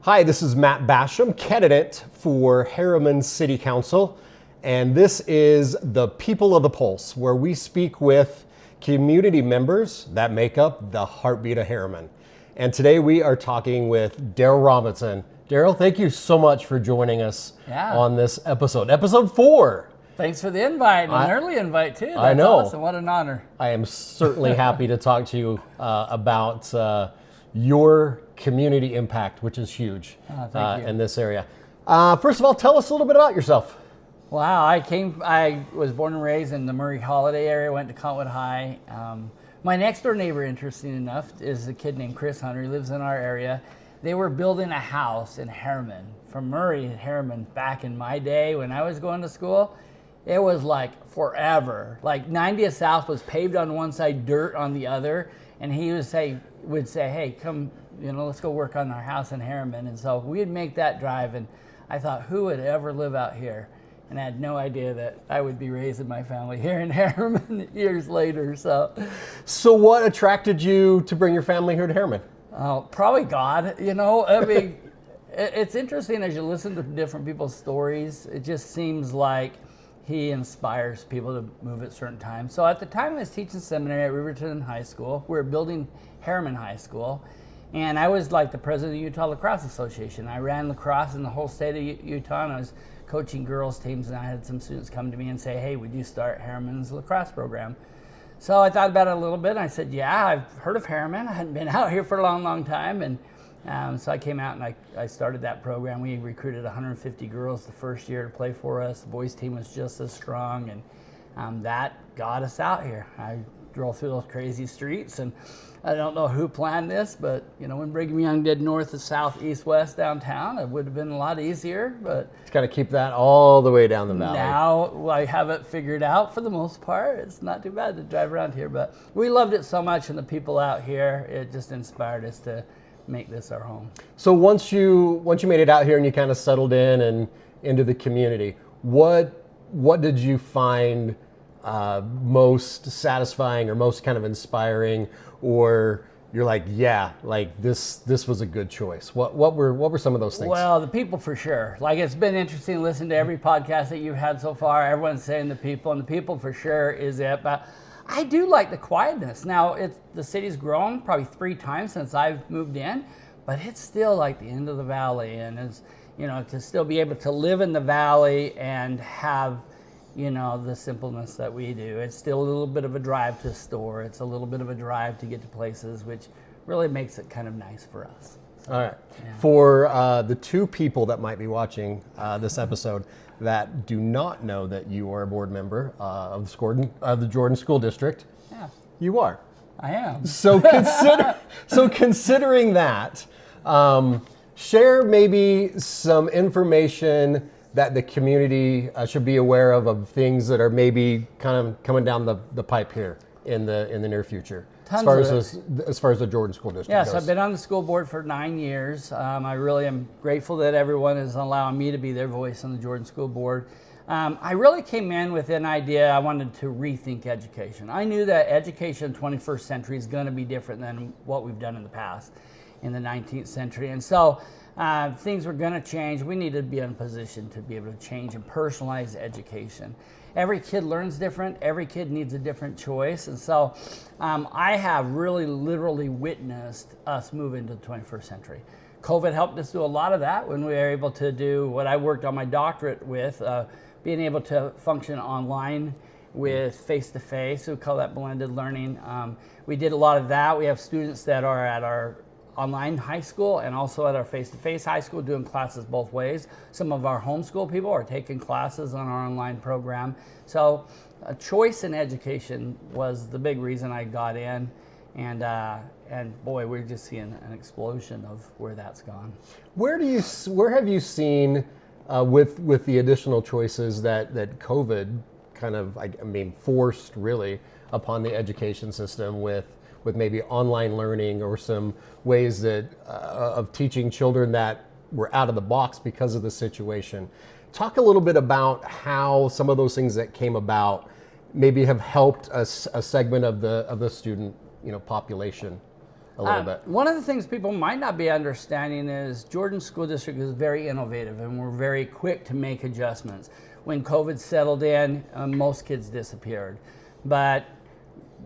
Hi, this is Matt Basham, candidate for Herriman City Council, and this is the People of the Pulse, where we speak with community members that make up the heartbeat of Herriman. And today we are talking with Darrell Robinson. Darrell, thank you so much for joining us on this episode 4. Thanks for the invite, an early invite too. That's I know. Awesome. What an honor. I am certainly happy to talk to you about your community impact, which is huge in this area. First of all, tell us a little bit about yourself. Wow, I was born and raised in the Murray Holiday area, went to Cottonwood High. My next door neighbor, interesting enough, is a kid named Chris Hunter. He lives in our area. They were building a house in Herriman, from Murray to Herriman back in my day when I was going to school. It was like forever. Like 90th South was paved on one side, dirt on the other. And he would say, hey, come, let's go work on our house in Herriman. And so we'd make that drive. And I thought, who would ever live out here? And I had no idea that I would be raising my family here in Herriman years later. So what attracted you to bring your family here to Herriman? Probably God. I mean, it's interesting as you listen to different people's stories. It just seems like he inspires people to move at certain times. So at the time I was teaching seminary at Riverton High School. We were building Herriman High School. And I was like the president of the Utah Lacrosse Association. I ran lacrosse in the whole state of Utah, and I was coaching girls teams, and I had some students come to me and say, hey, would you start Herriman's lacrosse program? So I thought about it a little bit, and I said, yeah, I've heard of Herriman. I hadn't been out here for a long, long time. And so I came out and I started that program. We recruited 150 girls the first year to play for us. The boys team was just as strong, and that got us out here. I drove through those crazy streets, and I don't know who planned this, but when Brigham Young did north to south, east, west downtown, it would have been a lot easier. But It's got to keep that all the way down the valley. Now I have it figured out for the most part. It's not too bad to drive around here, but we loved it so much, and the people out here, it just inspired us to make this our home. So once you made it out here and you kind of settled in and into the community, what did you find most satisfying or most kind of inspiring, or you're like, this was a good choice? What were some of those things? Well, the people for sure. Like, it's been interesting to listen to every podcast that you've had so far. Everyone's saying the people, and the people for sure is it. But I do like the quietness. Now, the city's grown probably 3 times since I've moved in, but it's still like the end of the valley. And it's, to still be able to live in the valley and have, the simpleness that we do. It's still a little bit of a drive to a store. It's a little bit of a drive to get to places, which really makes it kind of nice for us. All right. Yeah. For the 2 people that might be watching this episode that do not know that you are a board member of the Jordan School District, you are. I am. So considering that, share maybe some information that the community should be aware of things that are maybe kind of coming down the pipe here in the near future. As far as the Jordan School District Yes, goes. I've been on the school board for 9 years. I really am grateful that everyone is allowing me to be their voice on the Jordan School Board. I really came in with an idea. I wanted to rethink education. I knew that education in the 21st century is going to be different than what we've done in the past, in the 19th century. And so things were going to change. We needed to be in a position to be able to change and personalize education. Every kid learns different. Every kid needs a different choice. And so I have really literally witnessed us move into the 21st century. COVID helped us do a lot of that when we were able to do what I worked on my doctorate with, being able to function online with face-to-face. We call that blended learning. We did a lot of that. We have students that are at our online high school and also at our face-to-face high school doing classes both ways. Some of our homeschool people are taking classes on our online program. So a choice in education was the big reason I got in, and boy, we're just seeing an explosion of where that's gone. Where have you seen with the additional choices that COVID kind of forced really upon the education system with maybe online learning or some ways that of teaching children that were out of the box because of the situation? Talk a little bit about how some of those things that came about maybe have helped a segment of the student population a little bit? One of the things people might not be understanding is Jordan School District is very innovative, and we're very quick to make adjustments. When COVID settled in, most kids disappeared. But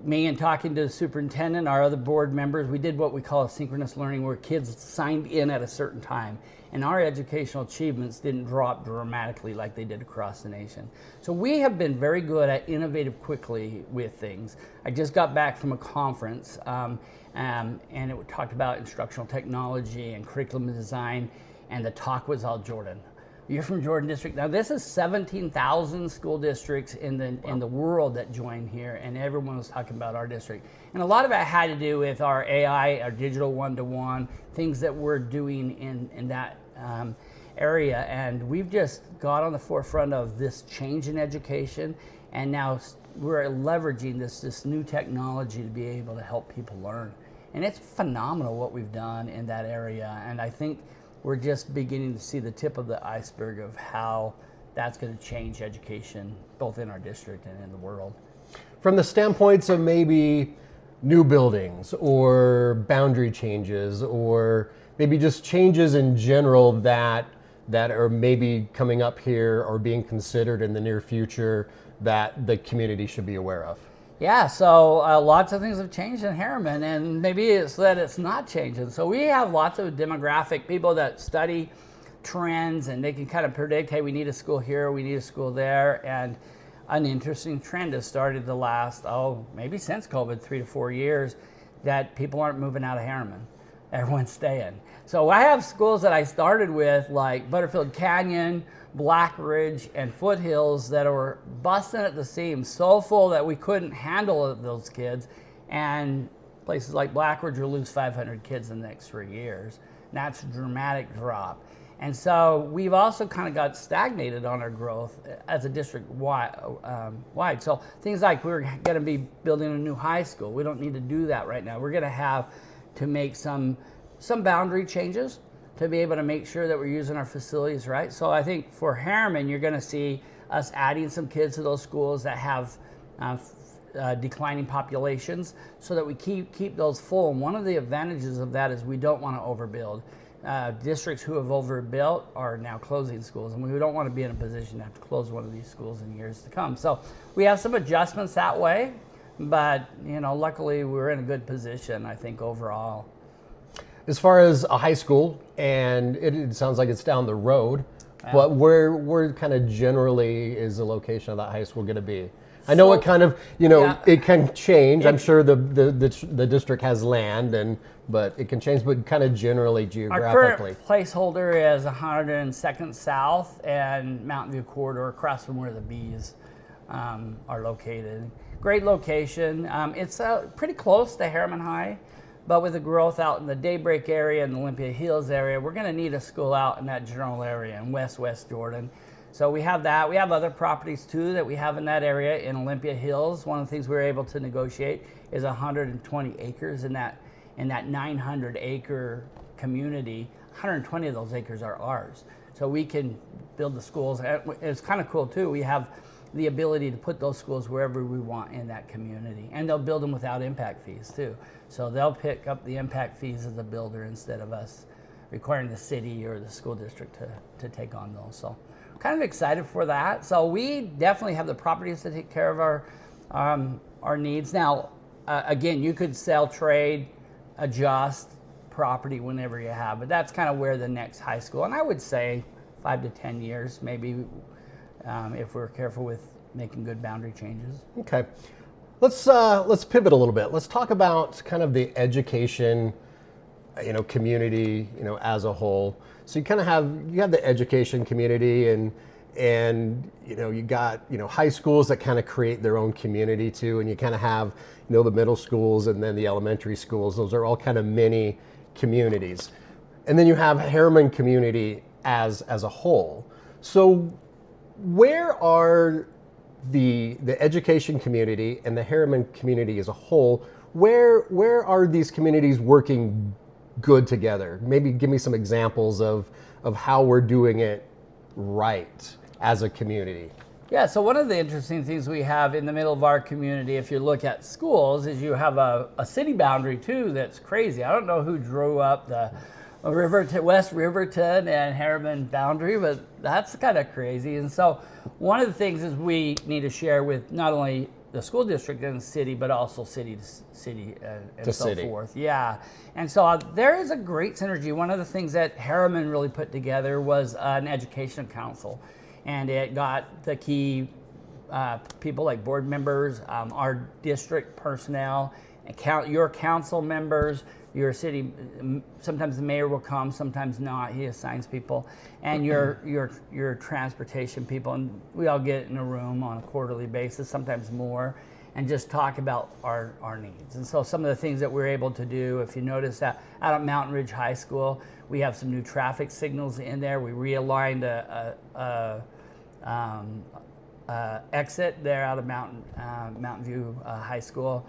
me and talking to the superintendent, our other board members, we did what we call asynchronous learning, where kids signed in at a certain time. And our educational achievements didn't drop dramatically like they did across the nation. So we have been very good at innovative quickly with things. I just got back from a conference, and it talked about instructional technology and curriculum design, and the talk was all Jordan. You're from Jordan District. Now this is 17,000 school districts in the world that join here, and everyone was talking about our district. And a lot of it had to do with our AI, our digital one-to-one, things that we're doing in that area. And we've just got on the forefront of this change in education, and now we're leveraging this new technology to be able to help people learn. And it's phenomenal what we've done in that area, and I think we're just beginning to see the tip of the iceberg of how that's going to change education, both in our district and in the world. From the standpoints of maybe new buildings or boundary changes, or maybe just changes in general that are maybe coming up here or being considered in the near future that the community should be aware of? Yeah, so lots of things have changed in Herriman, and maybe it's that it's not changing. So we have lots of demographic people that study trends, and they can kind of predict, hey, we need a school here, we need a school there. And an interesting trend has started to last, maybe since COVID, 3 to 4 years, that people aren't moving out of Herriman. Everyone's staying. So I have schools that I started with, like Butterfield Canyon, Black Ridge, and Foothills, that are busting at the seams, so full that we couldn't handle those kids. And places like Black Ridge will lose 500 kids in the next 3 years. And that's a dramatic drop. And so we've also kind of got stagnated on our growth as a district wide. So things like we're going to be building a new high school. We don't need to do that right now. We're going to have to make some boundary changes to be able to make sure that we're using our facilities right. So I think for Herriman, you're going to see us adding some kids to those schools that have declining populations, so that we keep those full. And one of the advantages of that is we don't want to overbuild. Districts who have overbuilt are now closing schools, and we don't want to be in a position to have to close one of these schools in years to come. So we have some adjustments that way, but luckily we're in a good position, I think, overall. As far as a high school, and it sounds like it's down the road, but where kind of generally is the location of that high school going to be? I know it kind of, it can change. I'm sure the district has land, but it can change, but kind of generally geographically. Our current placeholder is 102nd South and Mountain View Corridor, across from where the Bees are located. Great location. It's pretty close to Herriman High. But with the growth out in the Daybreak area and the Olympia Hills area, we're going to need a school out in that general area in West Jordan. So we have that. We have other properties too that we have in that area in Olympia Hills. One of the things we were able to negotiate is 120 acres in that 900-acre community. 120 of those acres are ours. So we can build the schools. It's kind of cool too. We have the ability to put those schools wherever we want in that community. And they'll build them without impact fees too. So they'll pick up the impact fees as a builder instead of us requiring the city or the school district to take on those. So kind of excited for that. So we definitely have the properties to take care of our needs. Now, again, you could sell, trade, adjust property whenever you have, but that's kind of where the next high school, and I would say 5 to 10 years, maybe, if we're careful with making good boundary changes. Okay. Let's pivot a little bit. Let's talk about kind of the education, community, as a whole. So you kind of have the education community, and you got high schools that kind of create their own community too, and you kind of have the middle schools and then the elementary schools. Those are all kind of mini communities, and then you have Herriman community as a whole. So where are the education community and the Herriman community as a whole, where are these communities working good together? Maybe give me some examples of how we're doing it right as a community. Yeah, so one of the interesting things we have in the middle of our community, if you look at schools, is you have a city boundary too that's crazy. I don't know who drew up the West Riverton and Herriman boundary, but that's kind of crazy. And so one of the things is we need to share with not only the school district and the city, but also city to city and so forth. Yeah. And so there is a great synergy. One of the things that Herriman really put together was an education council. And it got the key people like board members, our district personnel, your council members, your city. Sometimes the mayor will come, sometimes not. He assigns people, and your transportation people. And we all get in a room on a quarterly basis, sometimes more, and just talk about our needs. And so some of the things that we're able to do, if you notice that out at Mountain Ridge High School, we have some new traffic signals in there. We realigned a exit there out of Mountain View High School,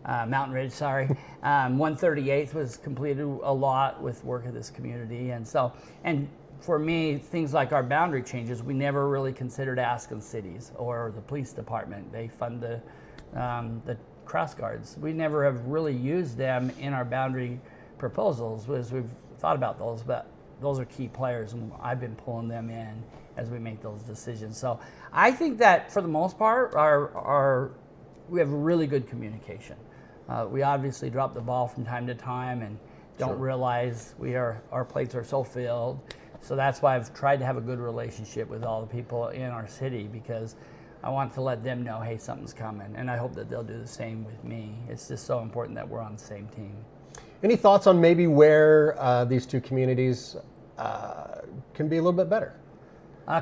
Mountain Ridge, sorry. 138th was completed a lot with work of this community. And so, and for me, things like our boundary changes, we never really considered asking cities or the police department. They fund the cross guards. We never have really used them in our boundary proposals as we've thought about those, but those are key players, and I've been pulling them in as we make those decisions. So I think that for the most part, we have really good communication. We obviously drop the ball from time to time and don't realize our plates are so filled. So that's why I've tried to have a good relationship with all the people in our city, because I want to let them know, hey, something's coming, and I hope that they'll do the same with me. It's just so important that we're on the same team. Any thoughts on maybe where these two communities can be a little bit better?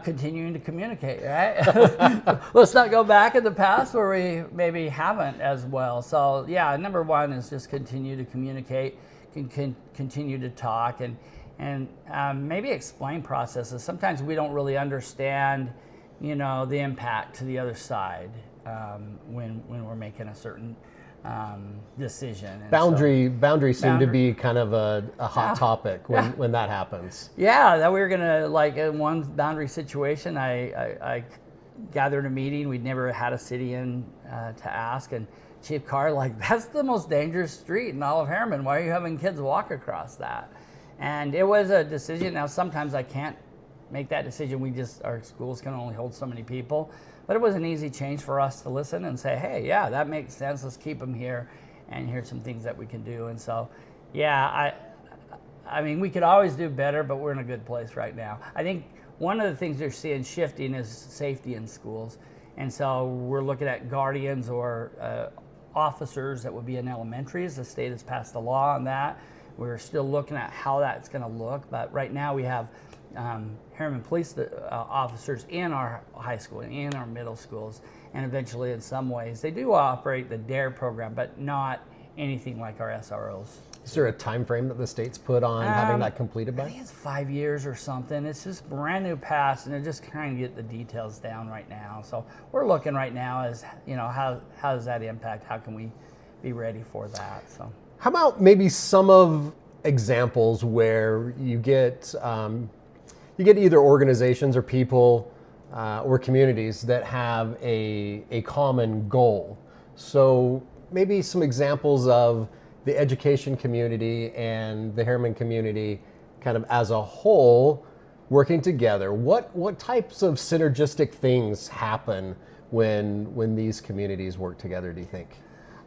Continuing to communicate, right? Let's not go back in the past where we maybe haven't as well. So yeah, number one is just continue to communicate, continue to talk, and maybe explain processes. Sometimes we don't really understand, the impact to the other side when we're making a certain decision. And boundaries seem to be kind of a hot topic when that happens. Yeah, that we were gonna, like, in one boundary situation, I gathered a meeting. We'd never had a city in to ask, and Chief Carr, that's the most dangerous street in all of Herriman. Why are you having kids walk across that? And it was a decision. Now sometimes I can't make that decision. Our schools can only hold so many people. But it was an easy change for us to listen and say, hey, yeah, that makes sense. Let's keep them here, and here's some things that we can do. And so, yeah, I mean, we could always do better, but we're in a good place right now. I think one of the things you're seeing shifting is safety in schools. And so we're looking at guardians or officers that would be in elementaries. The state has passed a law on that. We're still looking at how that's going to look. But right now we have Herriman police officers in our high school and in our middle schools, and eventually in some ways they do operate the DARE program, but not anything like our SROs. Is there a time frame that the state's put on having that completed by? I think it's 5 years or something. It's just brand new pass, and they're just trying to get the details down right now. So we're looking right now as, how does that impact? How can we be ready for that? So how about maybe some of examples where you get either organizations or people or communities that have a common goal. So maybe some examples of the education community and the Herriman community kind of as a whole working together. What types of synergistic things happen when these communities work together, do you think?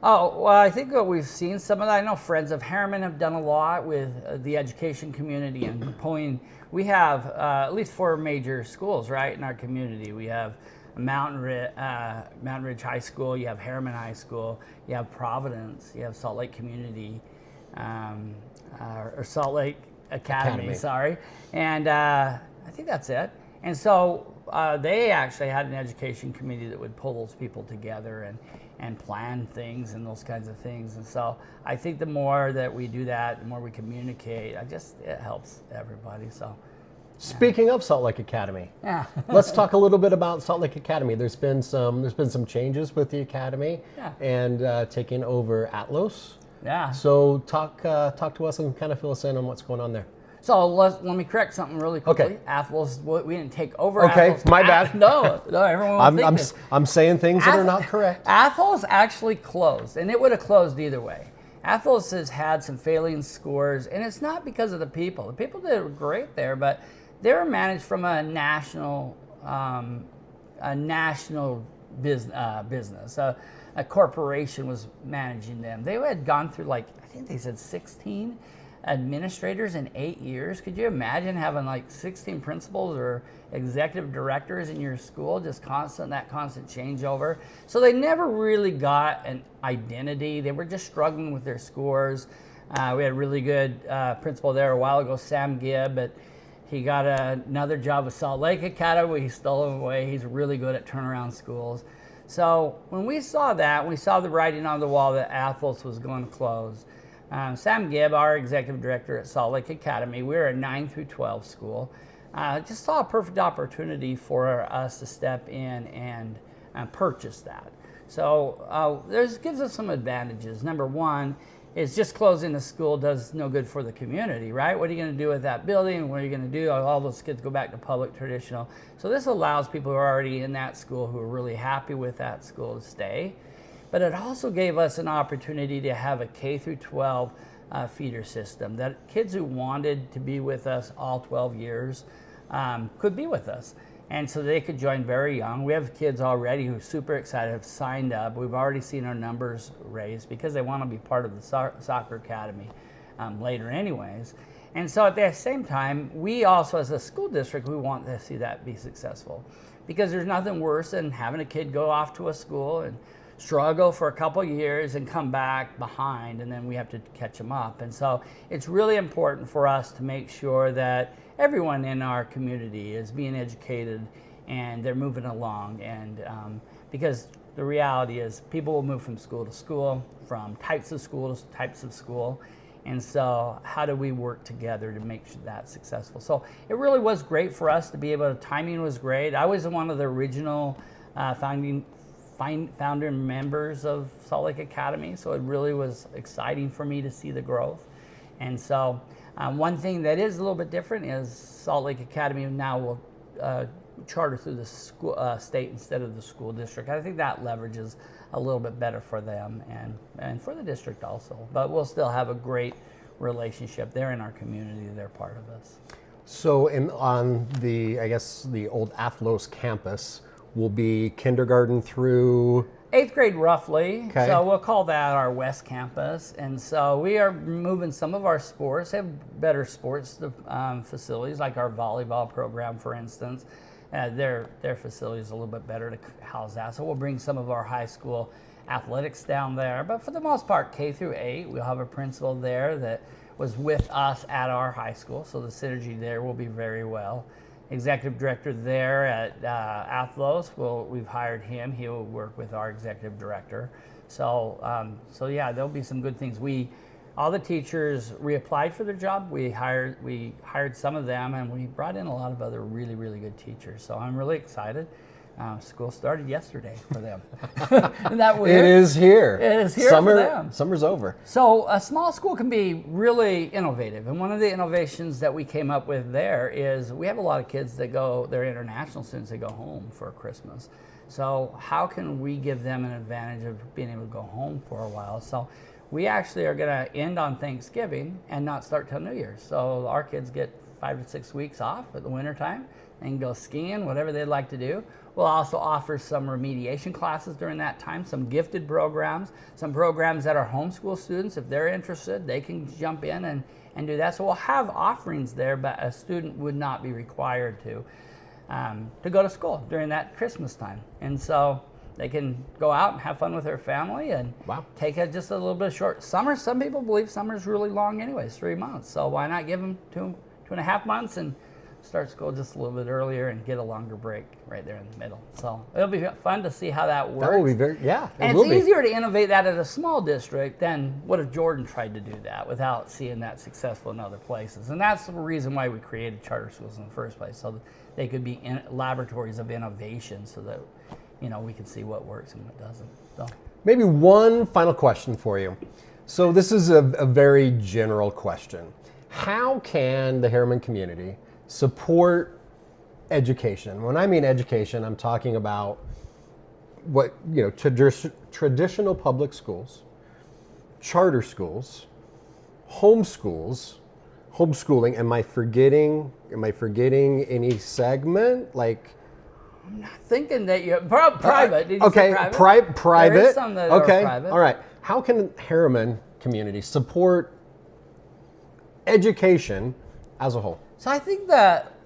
Oh, well, I think what we've seen some of that. I know Friends of Herriman have done a lot with the education community and pulling. We have at least 4 major schools, right, in our community. We have Mountain Ridge High School, you have Herriman High School, you have Providence, you have Salt Lake Community, or Salt Lake Academy. Sorry. And I think that's it. And so they actually had an education committee that would pull those people together and plan things and those kinds of things. And so I think the more that we do that, the more we communicate, it helps everybody. So, speaking of Salt Lake Academy, let's talk a little bit about Salt Lake Academy. There's been some changes with the academy and taking over Atlos. Yeah. So talk to us and kind of fill us in on what's going on there. So let me correct something really quickly. Okay. Athlos, we didn't take over. Okay, Athlos. my bad. No, everyone will think this. I'm saying things that are not correct. Athos actually closed, and it would have closed either way. Athos has had some failing scores, and it's not because of the people. The people did great there, but they were managed from a national business. A corporation was managing them. They had gone through, like, I think they said 16 administrators in 8 years. Could you imagine having like 16 principals or executive directors in your school? Just constant changeover. So they never really got an identity. They were just struggling with their scores. We had a really good principal there a while ago, Sam Gibb, but he got another job with Salt Lake Academy. We stole him away. He's really good at turnaround schools. So when we saw that, we saw the writing on the wall that Athos was going to close. Sam Gibb, our executive director at Salt Lake Academy, we're a 9 through 12 school, just saw a perfect opportunity for us to step in and purchase that. So this gives us some advantages. Number one is just closing the school does no good for the community, right? What are you going to do with that building? What are you going to do? All those kids go back to public traditional. So this allows people who are already in that school, who are really happy with that school, to stay. But it also gave us an opportunity to have a K through 12 feeder system, that kids who wanted to be with us all 12 years could be with us. And so they could join very young. We have kids already who are super excited, have signed up. We've already seen our numbers raised because they want to be part of the soccer academy later anyways. And so at the same time, we also as a school district, we want to see that be successful, because there's nothing worse than having a kid go off to a school and struggle for a couple years and come back behind, and then we have to catch them up. And so it's really important for us to make sure that everyone in our community is being educated and they're moving along. And because the reality is people will move from school to school, from types of school to types of school. And so how do we work together to make sure that's successful? So it really was great for us to be able to, timing was great. I was one of the original founder members of Salt Lake Academy, so it really was exciting for me to see the growth. And so one thing that is a little bit different is Salt Lake Academy now will charter through the school, state instead of the school district. I think that leverages a little bit better for them and for the district also. But we'll still have a great relationship. They're in our community. They're part of us. So on the, I guess, the old Athlos campus, will be kindergarten through 8th grade roughly. Okay. So we'll call that our West Campus. And so we are moving some of our sports, have better sports facilities, like our volleyball program, for instance. Their facility is a little bit better to house that. So we'll bring some of our high school athletics down there. But for the most part, K through 8, we'll have a principal there that was with us at our high school. So the synergy there will be very well. Executive director there at Athlos, we've hired him. He'll work with our executive director. So yeah, there'll be some good things. All the teachers reapplied for their job. We hired some of them, and we brought in a lot of other really, really good teachers. So I'm really excited. School started yesterday for them. Isn't that weird? It is here. It is here for them. Summer's over. So a small school can be really innovative. And one of the innovations that we came up with there is we have a lot of kids that they're international students, that go home for Christmas. So how can we give them an advantage of being able to go home for a while? So we actually are going to end on Thanksgiving and not start till New Year's. So our kids get 5 to 6 weeks off at the wintertime and go skiing, whatever they'd like to do. We'll also offer some remediation classes during that time, some gifted programs, some programs that are homeschool students. If they're interested, they can jump in and do that. So we'll have offerings there, but a student would not be required to go to school during that Christmas time. And so they can go out and have fun with their family and take just a little bit of short summer. Some people believe summer is really long anyways, 3 months. So why not give them 2.5 months and start school just a little bit earlier and get a longer break right there in the middle. So it'll be fun to see how that works. That will be and it's easier to innovate that at a small district than what if Jordan tried to do that without seeing that successful in other places. And that's the reason why we created charter schools in the first place, so that they could be laboratories of innovation, so that we can see what works and what doesn't. So maybe one final question for you. So this is a very general question. how can the Herriman community support education? When I mean education, I'm talking about what, traditional public schools, charter schools, homeschooling. Am I forgetting any segment? Like, I'm not thinking that you're private. Did you okay, say private? private. There is some that are private. All right. How can Herriman community support education as a whole? So I think that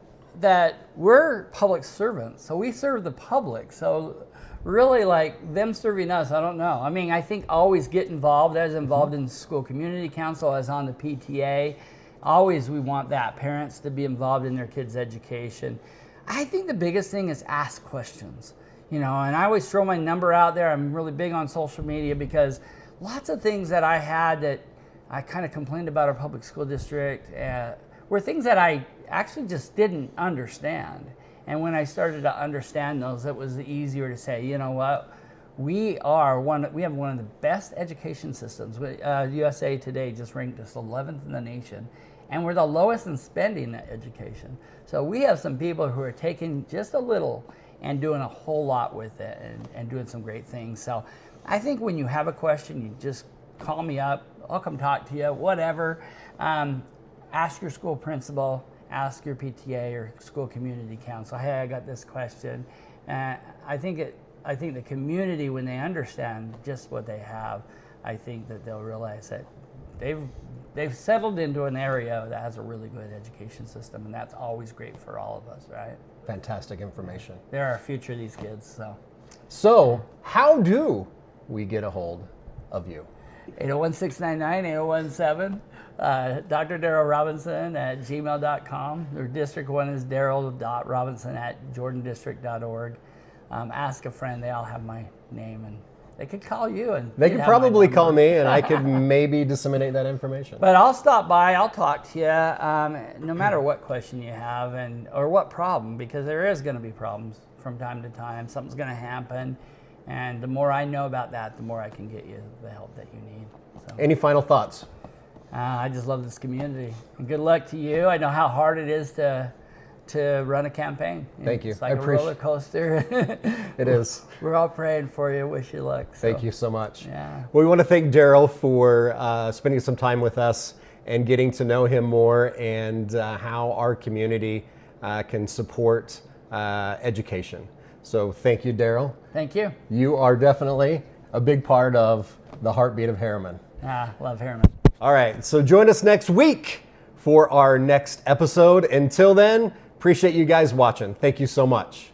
we're public servants, so we serve the public. So really, like them serving us, I don't know. I mean, I think always get involved. I was involved in school community council. I was on the PTA. Always we want that, parents to be involved in their kids' education. I think the biggest thing is ask questions, and I always throw my number out there. I'm really big on social media because lots of things that I had that I kind of complained about our public school district were things that I actually just didn't understand. And when I started to understand those, it was easier to say, you know what, we have one of the best education systems. USA Today just ranked us 11th in the nation, and we're the lowest in spending in education. So we have some people who are taking just a little and doing a whole lot with it and doing some great things. So I think when you have a question, you just call me up. I'll come talk to you, whatever. Ask your school principal, ask your PTA or school community council, hey, I got this question. I think the community, when they understand just what they have, I think that they'll realize that they've settled into an area that has a really good education system, and that's always great for all of us, right? Fantastic information. They're our future, these kids. So how do we get a hold of you? 801-699-8017. Dr. Darrell Robinson at gmail.com. Their district one is darrell.robinson@jordandistrict.org. Ask a friend. They all have my name, and they could call you. And they could probably call me, and I could maybe disseminate that information. But I'll stop by. I'll talk to you, no matter what question you have or what problem, because there is going to be problems from time to time. Something's going to happen. And the more I know about that, the more I can get you the help that you need. So. Any final thoughts? I just love this community. And good luck to you. I know how hard it is to run a campaign. Thank you. It's like a roller coaster. It is. We're all praying for you. Wish you luck. So. Thank you so much. Yeah. Well, we want to thank Darrell for spending some time with us and getting to know him more and how our community can support education. So thank you, Darrell. Thank you. You are definitely a big part of the heartbeat of Herriman. Love Herriman. All right, so join us next week for our next episode. Until then, appreciate you guys watching. Thank you so much.